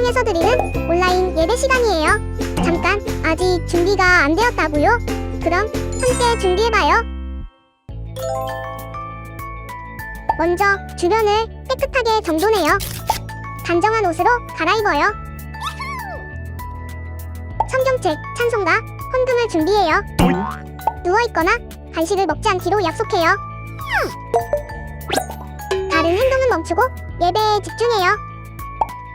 가정에서 드리는 온라인 예배 시간이에요. 잠깐, 아직 준비가 안 되었다고요? 그럼 함께 준비해봐요. 먼저 주변을 깨끗하게 정돈해요. 단정한 옷으로 갈아입어요. 성경책, 찬송가, 헌금을 준비해요. 누워있거나 간식을 먹지 않기로 약속해요. 다른 행동은 멈추고 예배에 집중해요.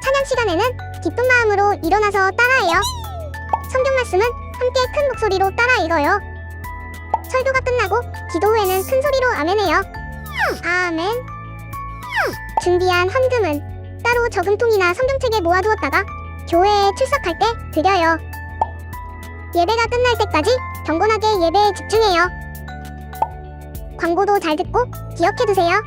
찬양 시간에는 기쁜 마음으로 일어나서 따라해요. 성경 말씀은 함께 큰 목소리로 따라 읽어요. 설교가 끝나고 기도 후에는 큰 소리로 아멘해요. 아멘. 준비한 헌금은 따로 저금통이나 성경책에 모아두었다가 교회에 출석할 때 드려요. 예배가 끝날 때까지 경건하게 예배에 집중해요. 광고도 잘 듣고 기억해두세요.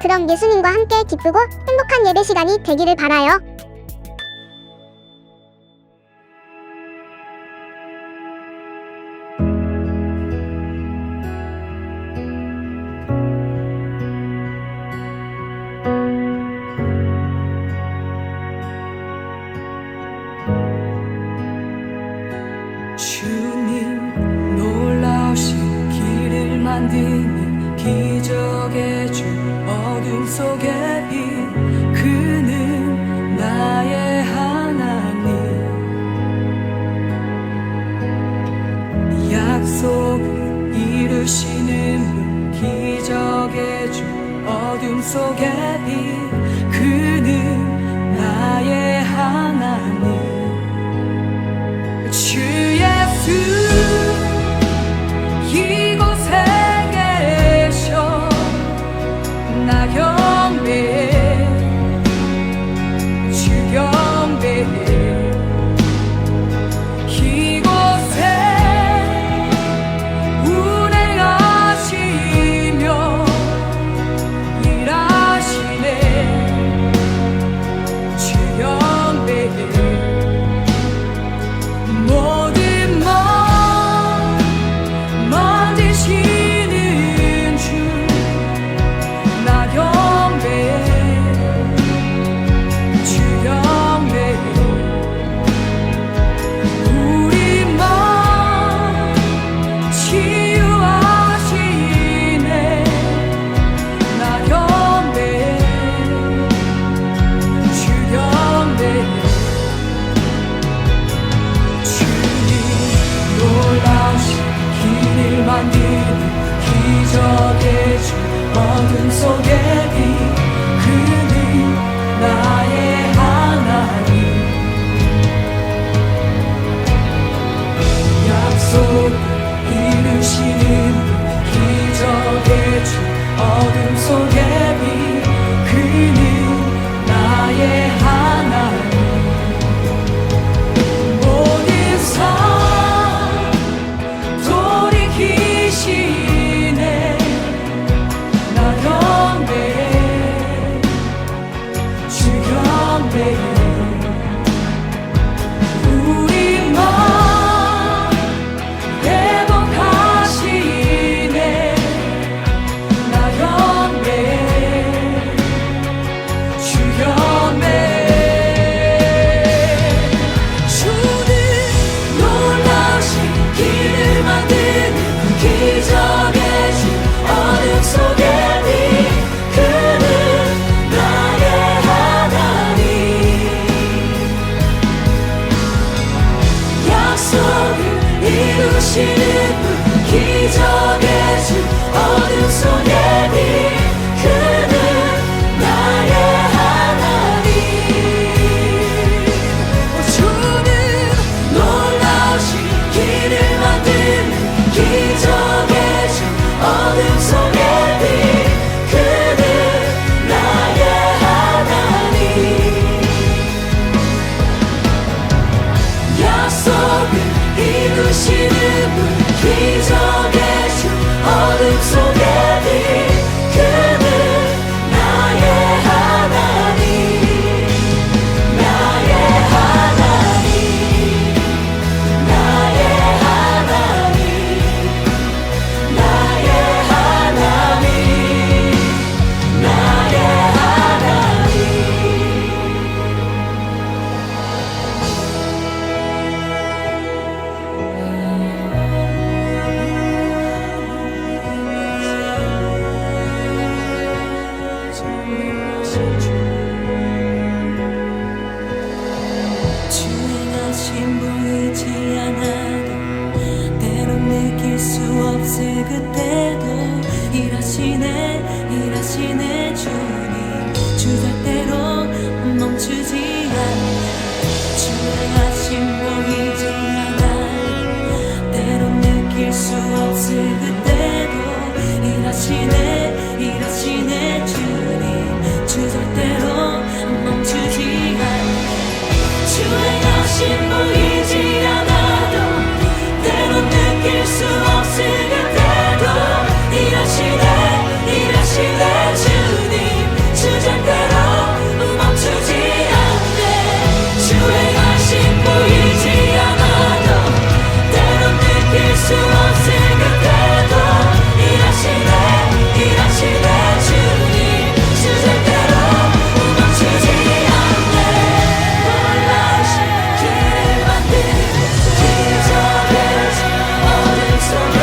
그럼 예수님과 함께 기쁘고 행복한 예배 시간이 되기를 바라요. 주님 놀라우신 길을 만드는 기적의 주 어둠 속의 빛 그는 나의 하나님 약속을 이루시는 분 기적의 주 어둠 속의 빛 그는 나의 하나님 주 예수 이곳에 계셔 나 경배해 주 경배해 이곳에 운행하시며 일하시네 주 경배해 모든 것 만지시는 주 나 경배해 주 경배해 우리 맘 치유하시네 나 경배해 주 경배해 놀라우신 길을 만드는 기적의 주 어둠 속의 빛 그는 나의 하나님 약속을 이루시는 기적의 주 어둠 속의 빛 그는 나의 하나님 모든 삶 돌이키시네 나 경배해 주 경배해 우리 맘 회복하시네 나 경배해 일하시네 주님 주 절대로 멈추지 않네 주의 하심 보이지 않아 때론 느낄 수 없을 그때도 일하시네 주님 주 절대로 멈추지 않네 주의 하심 보이지 않아도 때론 느낄 수 없을 그때도 일하시네 주님 주 절대로 멈추지 않네 주의 하심 보이지 않아도 때론 느낄 수 없을 그때도 일하시네 주님 주 절대로 멈추지 않네 놀라신 길을 만든 기적의 주 어둠 속에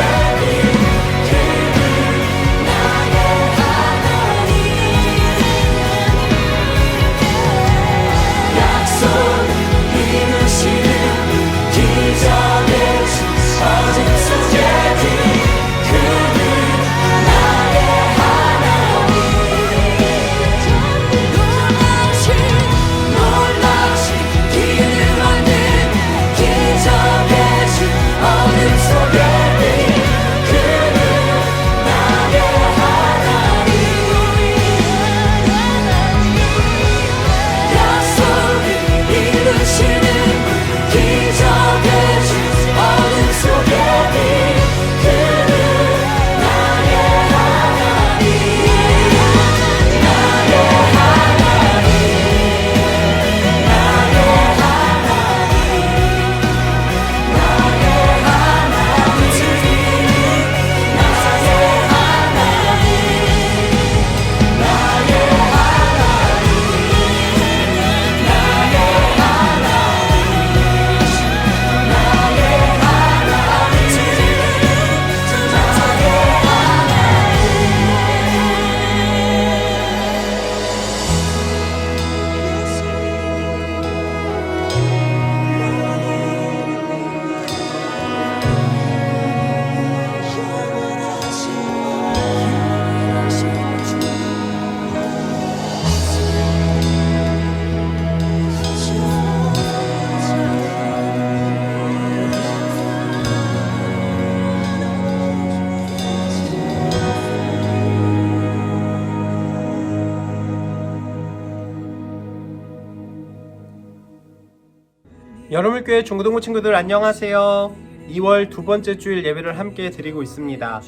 여러분교회 중고등부 친구들 안녕하세요. 2월 두 번째 주일 예배를 함께 드리고 있습니다.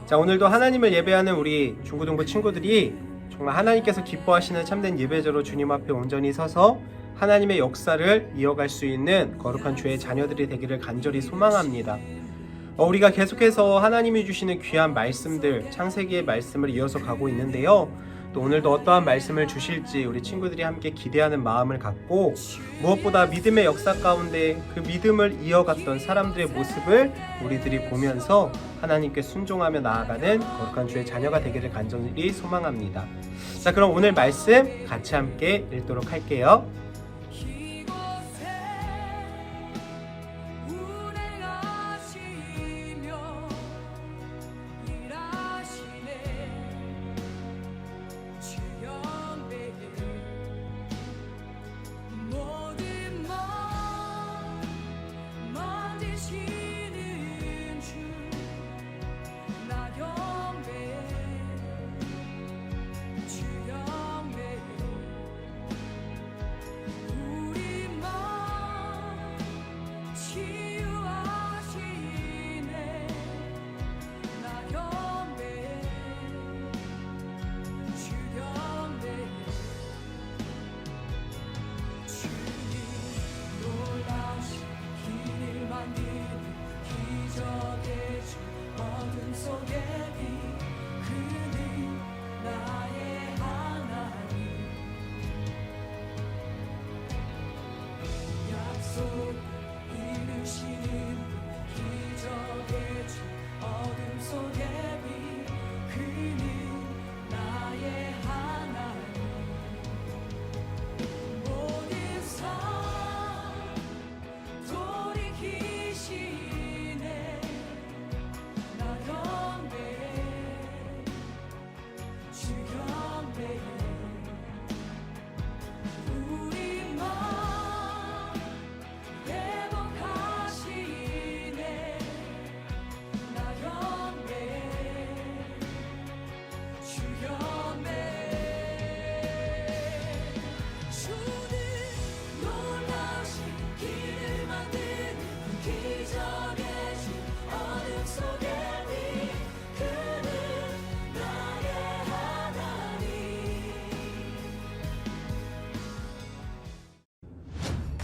자, 오늘도 하나님을 예배하는 우리 중고등부 친구들이 정말 하나님께서 기뻐하시는 참된 예배자로 주님 앞에 온전히 서서 하나님의 역사를 이어갈 수 있는 거룩한 주의 자녀들이 되기를 간절히 소망합니다. 우리가 계속해서 하나님이 주시는 귀한 말씀들, 창세기의 말씀을 이어서 가고 있는데요. 또 오늘도 어떠한 말씀을 주실지 우리 친구들이 함께 기대하는 마음을 갖고 무엇보다 믿음의 역사 가운데 그 믿음을 이어갔던 사람들의 모습을 우리들이 보면서 하나님께 순종하며 나아가는 거룩한 주의 자녀가 되기를 간절히 소망합니다. 자, 그럼 오늘 말씀 같이 함께 읽도록 할게요.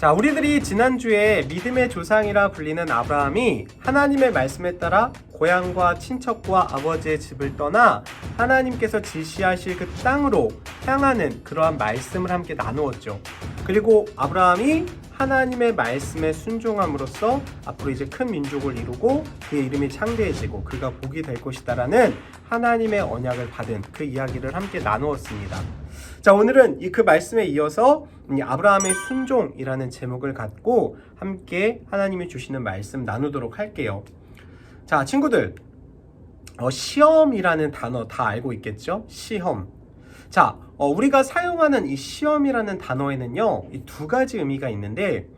자, 우리들이 지난주에 믿음의 조상이라 불리는 아브라함이 하나님의 말씀에 따라 고향과 친척과 아버지의 집을 떠나 하나님께서 지시하실 그 땅으로 향하는 그러한 말씀을 함께 나누었죠. 그리고 아브라함이 하나님의 말씀에 순종함으로써 앞으로 이제 큰 민족을 이루고 그의 이름이 창대해지고 그가 복이 될 것이다라는 하나님의 언약을 받은 그 이야기를 함께 나누었습니다. 자, 오늘은 그 말씀에 이어서 아브라함의 순종이라는 제목을 갖고 함께 하나님이 주시는 말씀 나누도록 할게요. 자, 친구들, 시험이라는 단어 다 알고 있겠죠? 시험. 자, 우리가 사용하는 이 시험이라는 단어에는요, 이 두 가지 의미가 있는데,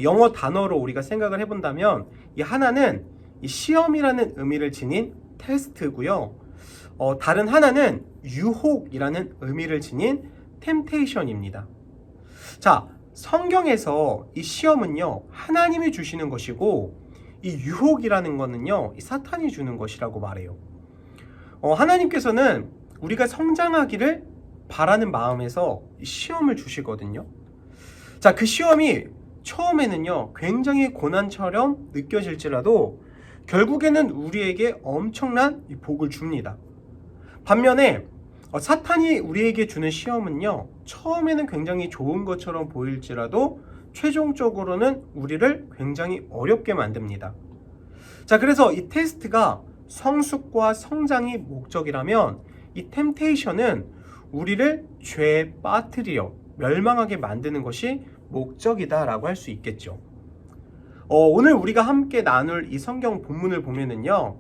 영어 단어로 우리가 생각을 해본다면, 이 하나는 이 시험이라는 의미를 지닌 테스트고요. 다른 하나는 유혹이라는 의미를 지닌 템테이션입니다. 자, 성경에서 이 시험은요, 하나님이 주시는 것이고, 이 유혹이라는 거는요, 이 사탄이 주는 것이라고 말해요. 하나님께서는 우리가 성장하기를 바라는 마음에서 시험을 주시거든요. 자, 그 시험이 처음에는요, 굉장히 고난처럼 느껴질지라도 결국에는 우리에게 엄청난 복을 줍니다. 반면에 사탄이 우리에게 주는 시험은요, 처음에는 굉장히 좋은 것처럼 보일지라도 최종적으로는 우리를 굉장히 어렵게 만듭니다. 자, 그래서 이 테스트가 성숙과 성장이 목적이라면 이 템테이션은 우리를 죄에 빠뜨려 멸망하게 만드는 것이 목적이다라고 할 수 있겠죠. 오늘 우리가 함께 나눌 이 성경 본문을 보면은요,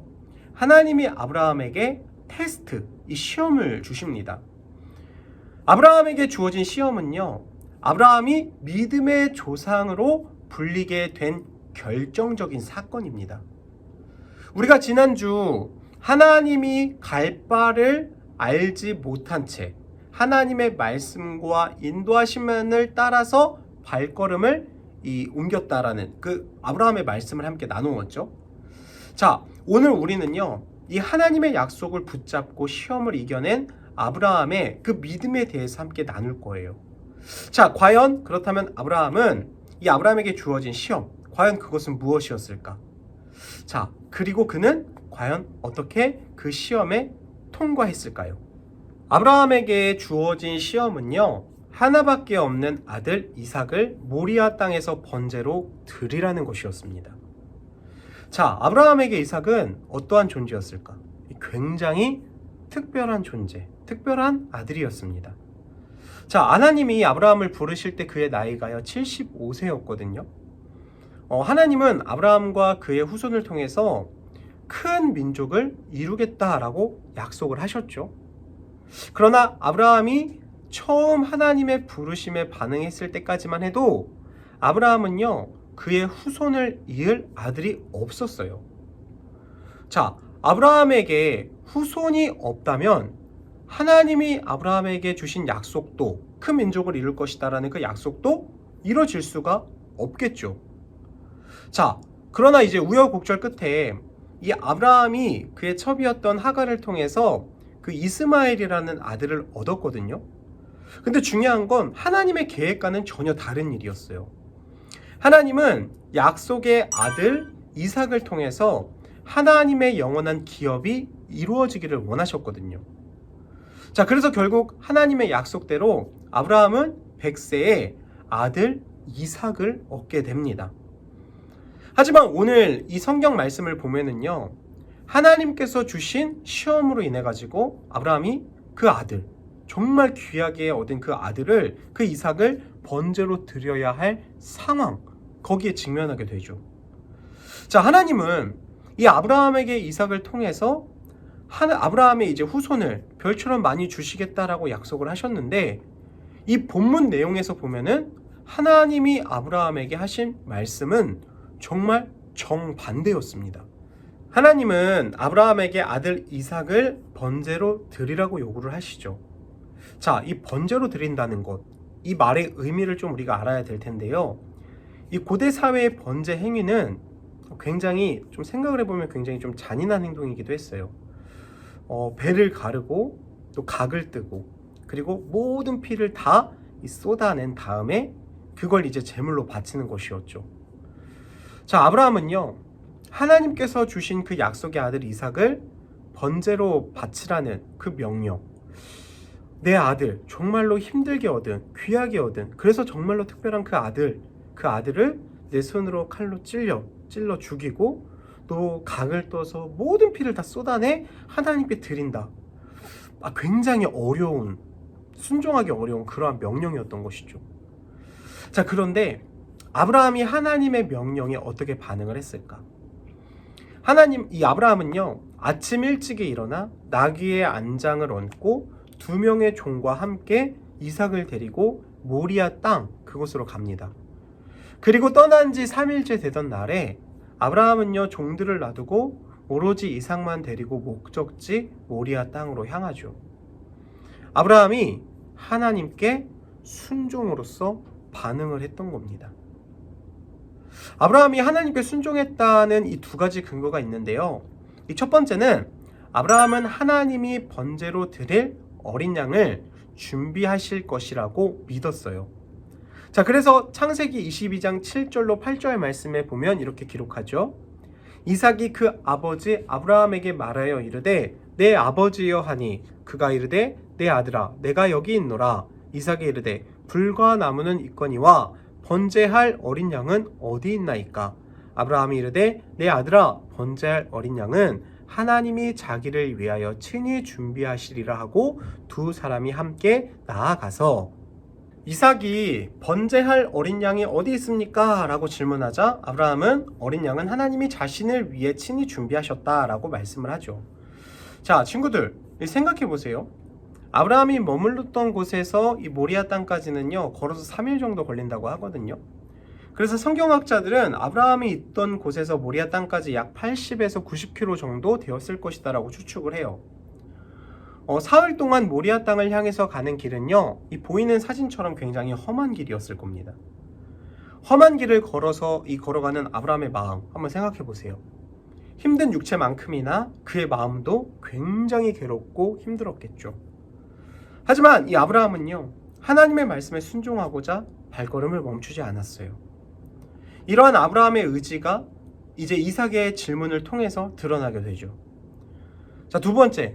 하나님이 아브라함에게 테스트, 이 시험을 주십니다. 아브라함에게 주어진 시험은요, 아브라함이 믿음의 조상으로 불리게 된 결정적인 사건입니다. 우리가 지난주 하나님이 갈 바를 알지 못한 채 하나님의 말씀과 인도하심을 따라서 발걸음을 옮겼다라는 그 아브라함의 말씀을 함께 나누었죠. 자, 오늘 우리는요, 이 하나님의 약속을 붙잡고 시험을 이겨낸 아브라함의 그 믿음에 대해서 함께 나눌 거예요. 자, 과연 그렇다면 이 아브라함에게 주어진 시험, 과연 그것은 무엇이었을까? 자, 그리고 그는 과연 어떻게 그 시험에 통과했을까요? 아브라함에게 주어진 시험은요, 하나밖에 없는 아들 이삭을 모리아 땅에서 번제로 드리라는 것이었습니다. 자, 아브라함에게 이삭은 어떠한 존재였을까? 굉장히 특별한 존재, 특별한 아들이었습니다. 자, 하나님이 아브라함을 부르실 때 그의 나이가요 75세였거든요. 하나님은 아브라함과 그의 후손을 통해서 큰 민족을 이루겠다라고 약속을 하셨죠. 그러나 아브라함이 처음 하나님의 부르심에 반응했을 때까지만 해도 아브라함은요, 그의 후손을 이을 아들이 없었어요. 자, 아브라함에게 후손이 없다면 하나님이 아브라함에게 주신 약속도, 큰 민족을 이룰 것이다라는 그 약속도 이루어질 수가 없겠죠. 자, 그러나 이제 우여곡절 끝에 이 아브라함이 그의 첩이었던 하갈을 통해서 그 이스마엘이라는 아들을 얻었거든요. 근데 중요한 건 하나님의 계획과는 전혀 다른 일이었어요. 하나님은 약속의 아들 이삭을 통해서 하나님의 영원한 기업이 이루어지기를 원하셨거든요. 자, 그래서 결국 하나님의 약속대로 아브라함은 100세에 아들 이삭을 얻게 됩니다. 하지만 오늘 이 성경 말씀을 보면은요, 하나님께서 주신 시험으로 인해 가지고 아브라함이 그 아들, 정말 귀하게 얻은 그 아들을, 그 이삭을 번제로 드려야 할 상황, 거기에 직면하게 되죠. 자, 하나님은 이 아브라함에게 이삭을 통해서 아브라함의 이제 후손을 별처럼 많이 주시겠다라고 약속을 하셨는데, 이 본문 내용에서 보면은 하나님이 아브라함에게 하신 말씀은 정말 정반대였습니다. 하나님은 아브라함에게 아들 이삭을 번제로 드리라고 요구를 하시죠. 자, 이 번제로 드린다는 것, 이 말의 의미를 좀 우리가 알아야 될 텐데요. 이 고대 사회의 번제 행위는 굉장히 좀 생각을 해보면 굉장히 좀 잔인한 행동이기도 했어요. 배를 가르고 또 각을 뜨고 그리고 모든 피를 다 쏟아낸 다음에 그걸 이제 제물로 바치는 것이었죠. 자, 아브라함은요, 하나님께서 주신 그 약속의 아들 이삭을 번제로 바치라는 그 명령, 내 아들, 정말로 힘들게 얻은, 귀하게 얻은, 그래서 정말로 특별한 그 아들을 내 손으로 칼로 찔러 죽이고 또 각을 떠서 모든 피를 다 쏟아내 하나님께 드린다. 굉장히 어려운, 순종하기 어려운 그러한 명령이었던 것이죠. 자, 그런데 아브라함이 하나님의 명령에 어떻게 반응을 했을까? 이 아브라함은요, 아침 일찍에 일어나 나귀의 안장을 얹고 2명의 종과 함께 이삭을 데리고 모리아 땅 그곳으로 갑니다. 그리고 떠난 지 3일째 되던 날에 아브라함은요, 종들을 놔두고 오로지 이삭만 데리고 목적지 모리아 땅으로 향하죠. 아브라함이 하나님께 순종으로서 반응을 했던 겁니다. 아브라함이 하나님께 순종했다는 이 2가지 근거가 있는데요. 이 첫 번째는 아브라함은 하나님이 번제로 드릴 어린 양을 준비하실 것이라고 믿었어요. 자, 그래서 창세기 22장 7절로 8절 말씀에 보면 이렇게 기록하죠. 이삭이 그 아버지 아브라함에게 말하여 이르되 내 아버지여 하니 그가 이르되 내 아들아 내가 여기 있노라. 이삭이 이르되 불과 나무는 있거니와 번제할 어린 양은 어디 있나이까? 아브라함이 이르되 내 아들아 번제할 어린 양은 하나님이 자기를 위하여 친히 준비하시리라 하고 2 사람이 함께 나아가서 이삭이 번제할 어린 양이 어디 있습니까? 라고 질문하자 아브라함은 어린 양은 하나님이 자신을 위해 친히 준비하셨다 라고 말씀을 하죠. 자, 친구들 생각해 보세요. 아브라함이 머물렀던 곳에서 이 모리아 땅까지는요, 걸어서 3일 정도 걸린다고 하거든요. 그래서 성경학자들은 아브라함이 있던 곳에서 모리아 땅까지 약 80에서 90km 정도 되었을 것이다 라고 추측을 해요. 사흘 동안 모리아 땅을 향해서 가는 길은요, 이 보이는 사진처럼 굉장히 험한 길이었을 겁니다. 험한 길을 걸어가는 아브라함의 마음 한번 생각해 보세요. 힘든 육체만큼이나 그의 마음도 굉장히 괴롭고 힘들었겠죠. 하지만 이 아브라함은요, 하나님의 말씀에 순종하고자 발걸음을 멈추지 않았어요. 이러한 아브라함의 의지가 이제 이삭의 질문을 통해서 드러나게 되죠. 자, 2번째,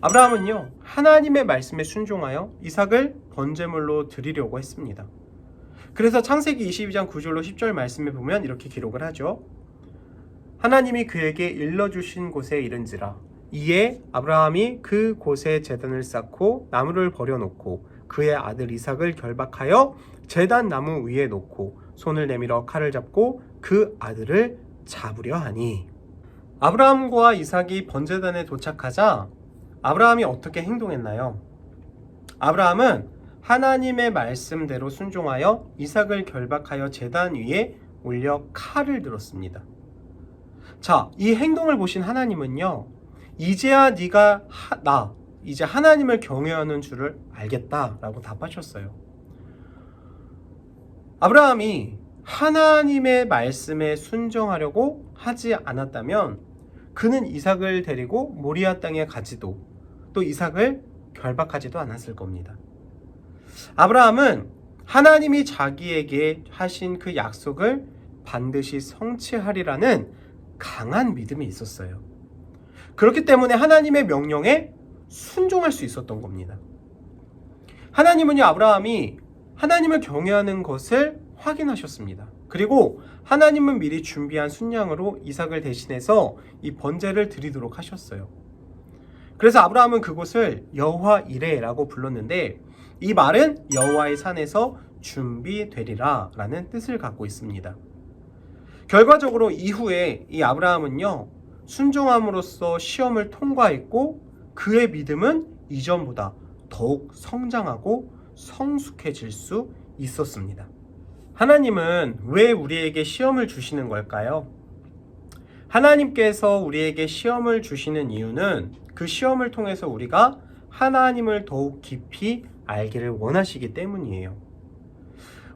아브라함은요, 하나님의 말씀에 순종하여 이삭을 번제물로 드리려고 했습니다. 그래서 창세기 22장 9절로 10절 말씀에 보면 이렇게 기록을 하죠. 하나님이 그에게 일러주신 곳에 이른지라 이에 아브라함이 그 곳에 제단을 쌓고 나무를 버려놓고 그의 아들 이삭을 결박하여 제단 나무 위에 놓고 손을 내밀어 칼을 잡고 그 아들을 잡으려 하니. 아브라함과 이삭이 번제단에 도착하자 아브라함이 어떻게 행동했나요? 아브라함은 하나님의 말씀대로 순종하여 이삭을 결박하여 제단 위에 올려 칼을 들었습니다. 자, 이 행동을 보신 하나님은요, 이제야 네가 이제 하나님을 경외하는 줄을 알겠다라고 답하셨어요. 아브라함이 하나님의 말씀에 순종하려고 하지 않았다면 그는 이삭을 데리고 모리아 땅에 가지도 또 이삭을 결박하지도 않았을 겁니다. 아브라함은 하나님이 자기에게 하신 그 약속을 반드시 성취하리라는 강한 믿음이 있었어요. 그렇기 때문에 하나님의 명령에 순종할 수 있었던 겁니다. 하나님은요, 아브라함이 하나님을 경외하는 것을 확인하셨습니다. 그리고 하나님은 미리 준비한 순양으로 이삭을 대신해서 이 번제를 드리도록 하셨어요. 그래서 아브라함은 그곳을 여호와 이레라고 불렀는데 이 말은 여호와의 산에서 준비되리라 라는 뜻을 갖고 있습니다. 결과적으로 이후에 이 아브라함은요, 순종함으로써 시험을 통과했고 그의 믿음은 이전보다 더욱 성장하고 성숙해질 수 있었습니다. 하나님은 왜 우리에게 시험을 주시는 걸까요? 하나님께서 우리에게 시험을 주시는 이유는 그 시험을 통해서 우리가 하나님을 더욱 깊이 알기를 원하시기 때문이에요.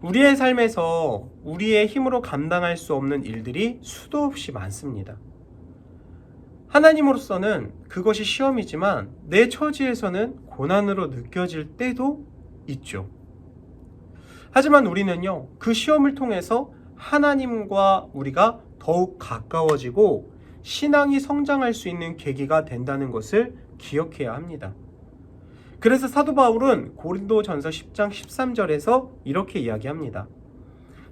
우리의 삶에서 우리의 힘으로 감당할 수 없는 일들이 수도 없이 많습니다. 하나님으로서는 그것이 시험이지만 내 처지에서는 고난으로 느껴질 때도 있죠. 하지만 우리는요, 그 시험을 통해서 하나님과 우리가 더욱 가까워지고 신앙이 성장할 수 있는 계기가 된다는 것을 기억해야 합니다. 그래서 사도 바울은 고린도전서 10장 13절에서 이렇게 이야기합니다.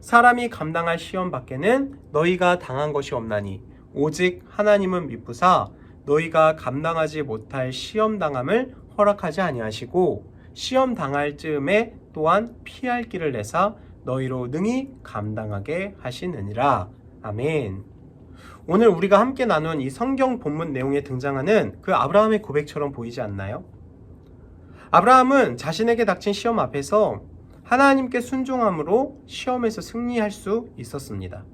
사람이 감당할 시험 밖에는 너희가 당한 것이 없나니 오직 하나님은 미쁘사 너희가 감당하지 못할 시험 당함을 허락하지 아니하시고 시험 당할 즈음에 또한 피할 길을 내사 너희로 능히 감당하게 하시느니라. 아멘. 오늘 우리가 함께 나눈 이 성경 본문 내용에 등장하는 그 아브라함의 고백처럼 보이지 않나요? 아브라함은 자신에게 닥친 시험 앞에서 하나님께 순종함으로 시험에서 승리할 수 있었습니다.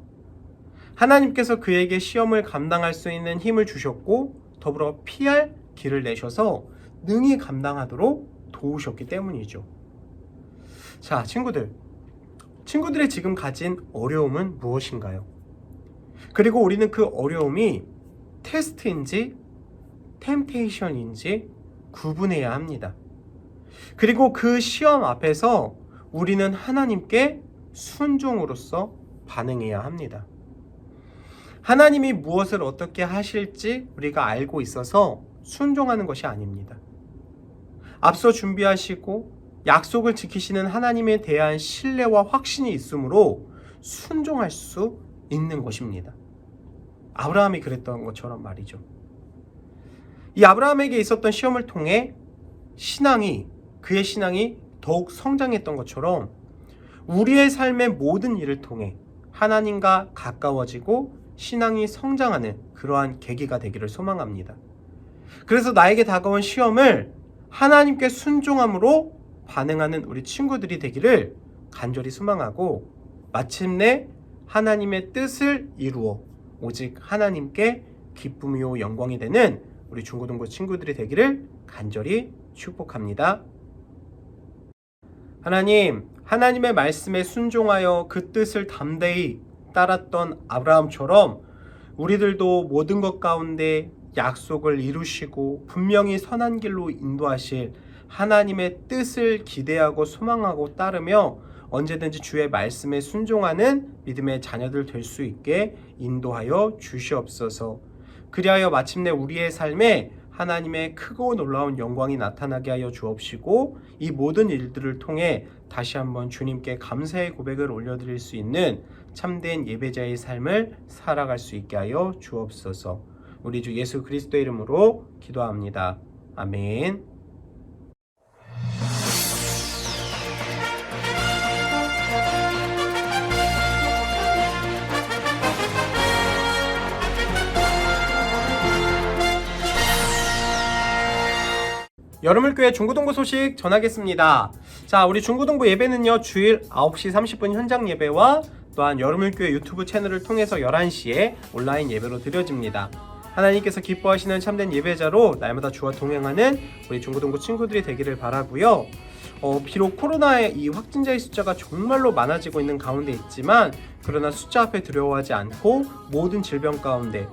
하나님께서 그에게 시험을 감당할 수 있는 힘을 주셨고 더불어 피할 길을 내셔서 능히 감당하도록 도우셨기 때문이죠. 자, 친구들의 지금 가진 어려움은 무엇인가요? 그리고 우리는 그 어려움이 테스트인지 템테이션인지 구분해야 합니다. 그리고 그 시험 앞에서 우리는 하나님께 순종으로서 반응해야 합니다. 하나님이 무엇을 어떻게 하실지 우리가 알고 있어서 순종하는 것이 아닙니다. 앞서 준비하시고 약속을 지키시는 하나님에 대한 신뢰와 확신이 있으므로 순종할 수 있는 것입니다. 아브라함이 그랬던 것처럼 말이죠. 이 아브라함에게 있었던 시험을 통해 그의 신앙이 더욱 성장했던 것처럼 우리의 삶의 모든 일을 통해 하나님과 가까워지고 신앙이 성장하는 그러한 계기가 되기를 소망합니다. 그래서 나에게 다가온 시험을 하나님께 순종함으로 반응하는 우리 친구들이 되기를 간절히 소망하고 마침내 하나님의 뜻을 이루어 오직 하나님께 기쁨이요 영광이 되는 우리 중고등부 친구들이 되기를 간절히 축복합니다. 하나님의 말씀에 순종하여 그 뜻을 담대히 따랐던 아브라함처럼 우리들도 모든 것 가운데 약속을 이루시고 분명히 선한 길로 인도하실 하나님의 뜻을 기대하고 소망하고 따르며 언제든지 주의 말씀에 순종하는 믿음의 자녀들 될 수 있게 인도하여 주시옵소서. 그리하여 마침내 우리의 삶에 하나님의 크고 놀라운 영광이 나타나게 하여 주옵시고 이 모든 일들을 통해 다시 한번 주님께 감사의 고백을 올려드릴 수 있는 참된 예배자의 삶을 살아갈 수 있게 하여 주옵소서. 우리 주 예수 그리스도의 이름으로 기도합니다. 아멘. 여러물교회 중고등부 소식 전하겠습니다. 자, 우리 중고등부 예배는요, 주일 9시 30분 현장 예배와 또한 여러물교회 유튜브 채널을 통해서 11시에 온라인 예배로 드려집니다. 하나님께서 기뻐하시는 참된 예배자로 날마다 주와 동행하는 우리 중고등부 친구들이 되기를 바라고요. 비록 코로나의 이 확진자의 숫자가 정말로 많아지고 있는 가운데 있지만 그러나 숫자 앞에 두려워하지 않고 모든 질병 가운데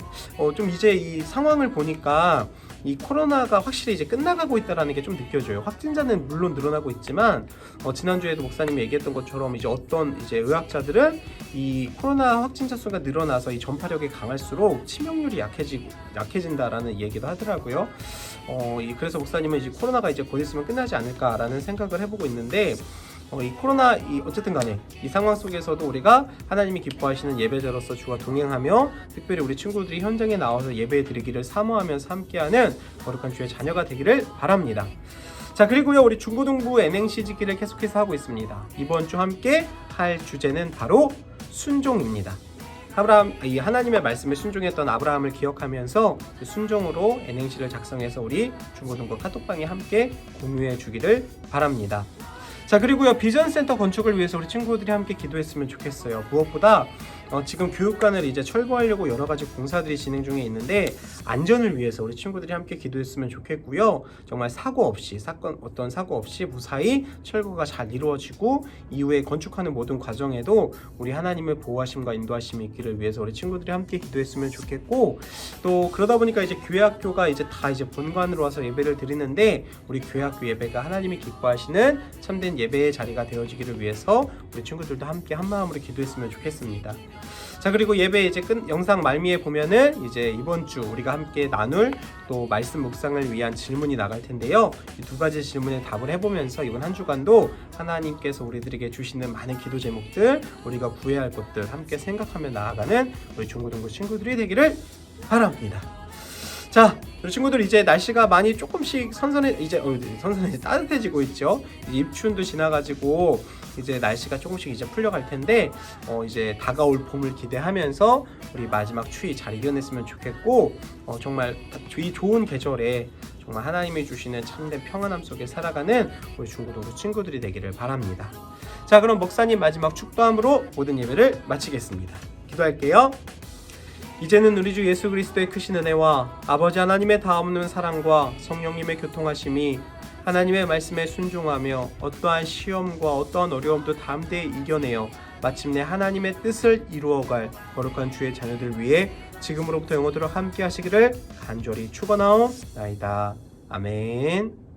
좀 이제 이 상황을 보니까 이 코로나가 확실히 이제 끝나가고 있다는 게 좀 느껴져요. 확진자는 물론 늘어나고 있지만 지난주에도 목사님이 얘기했던 것처럼 이제 어떤 이제 의학자들은 이 코로나 확진자 수가 늘어나서 이 전파력이 강할수록 치명률이 약해진다라는 얘기도 하더라고요. 그래서 목사님은 이제 코로나가 이제 곧 있으면 끝나지 않을까라는 생각을 해보고 있는데 이 코로나 어쨌든 간에 이 상황 속에서도 우리가 하나님이 기뻐하시는 예배자로서 주와 동행하며 특별히 우리 친구들이 현장에 나와서 예배 드리기를 사모하면서 함께하는 거룩한 주의 자녀가 되기를 바랍니다. 자, 그리고요, 우리 중고등부 NNCG기를 계속해서 하고 있습니다. 이번 주 함께 할 주제는 바로 순종입니다. 이 하나님의 말씀에 순종했던 아브라함을 기억하면서 그 순종으로 NNC를 작성해서 우리 중고등부 카톡방에 함께 공유해 주기를 바랍니다. 자, 그리고요, 비전센터 건축을 위해서 우리 친구들이 함께 기도했으면 좋겠어요. 무엇보다 지금 교육관을 이제 철거하려고 여러 가지 공사들이 진행 중에 있는데 안전을 위해서 우리 친구들이 함께 기도했으면 좋겠고요. 정말 어떤 사고 없이 무사히 철거가 잘 이루어지고 이후에 건축하는 모든 과정에도 우리 하나님의 보호하심과 인도하심이 있기를 위해서 우리 친구들이 함께 기도했으면 좋겠고, 또 그러다 보니까 이제 교회 학교가 이제 다 이제 본관으로 와서 예배를 드리는데 우리 교회 학교 예배가 하나님이 기뻐하시는 참된 예배의 자리가 되어지기를 위해서 우리 친구들도 함께 한 마음으로 기도했으면 좋겠습니다. 자, 그리고 예배 이제 영상 말미에 보면은 이제 이번 주 우리가 함께 나눌 또 말씀 묵상을 위한 질문이 나갈 텐데요. 이 두 가지 질문에 답을 해보면서 이번 한 주간도 하나님께서 우리들에게 주시는 많은 기도 제목들, 우리가 구해야 할 것들 함께 생각하며 나아가는 우리 중고등부 친구들이 되기를 바랍니다. 자, 우리 친구들 이제 날씨가 많이 조금씩 이제 따뜻해지고 있죠. 입춘도 지나가지고 이제 날씨가 조금씩 이제 풀려갈 텐데 이제 다가올 봄을 기대하면서 우리 마지막 추위 잘 이겨냈으면 좋겠고, 정말 이 좋은 계절에 정말 하나님이 주시는 참된 평안함 속에 살아가는 우리 중고등부 친구들이 되기를 바랍니다. 자, 그럼 목사님 마지막 축도함으로 모든 예배를 마치겠습니다. 기도할게요. 이제는 우리 주 예수 그리스도의 크신 은혜와 아버지 하나님의 다없는 사랑과 성령님의 교통하심이 하나님의 말씀에 순종하며 어떠한 시험과 어떠한 어려움도 담대히 이겨내어 마침내 하나님의 뜻을 이루어갈 거룩한 주의 자녀들 위해 지금으로부터 영원토록 함께 하시기를 간절히 축원하옵나이다. 아멘.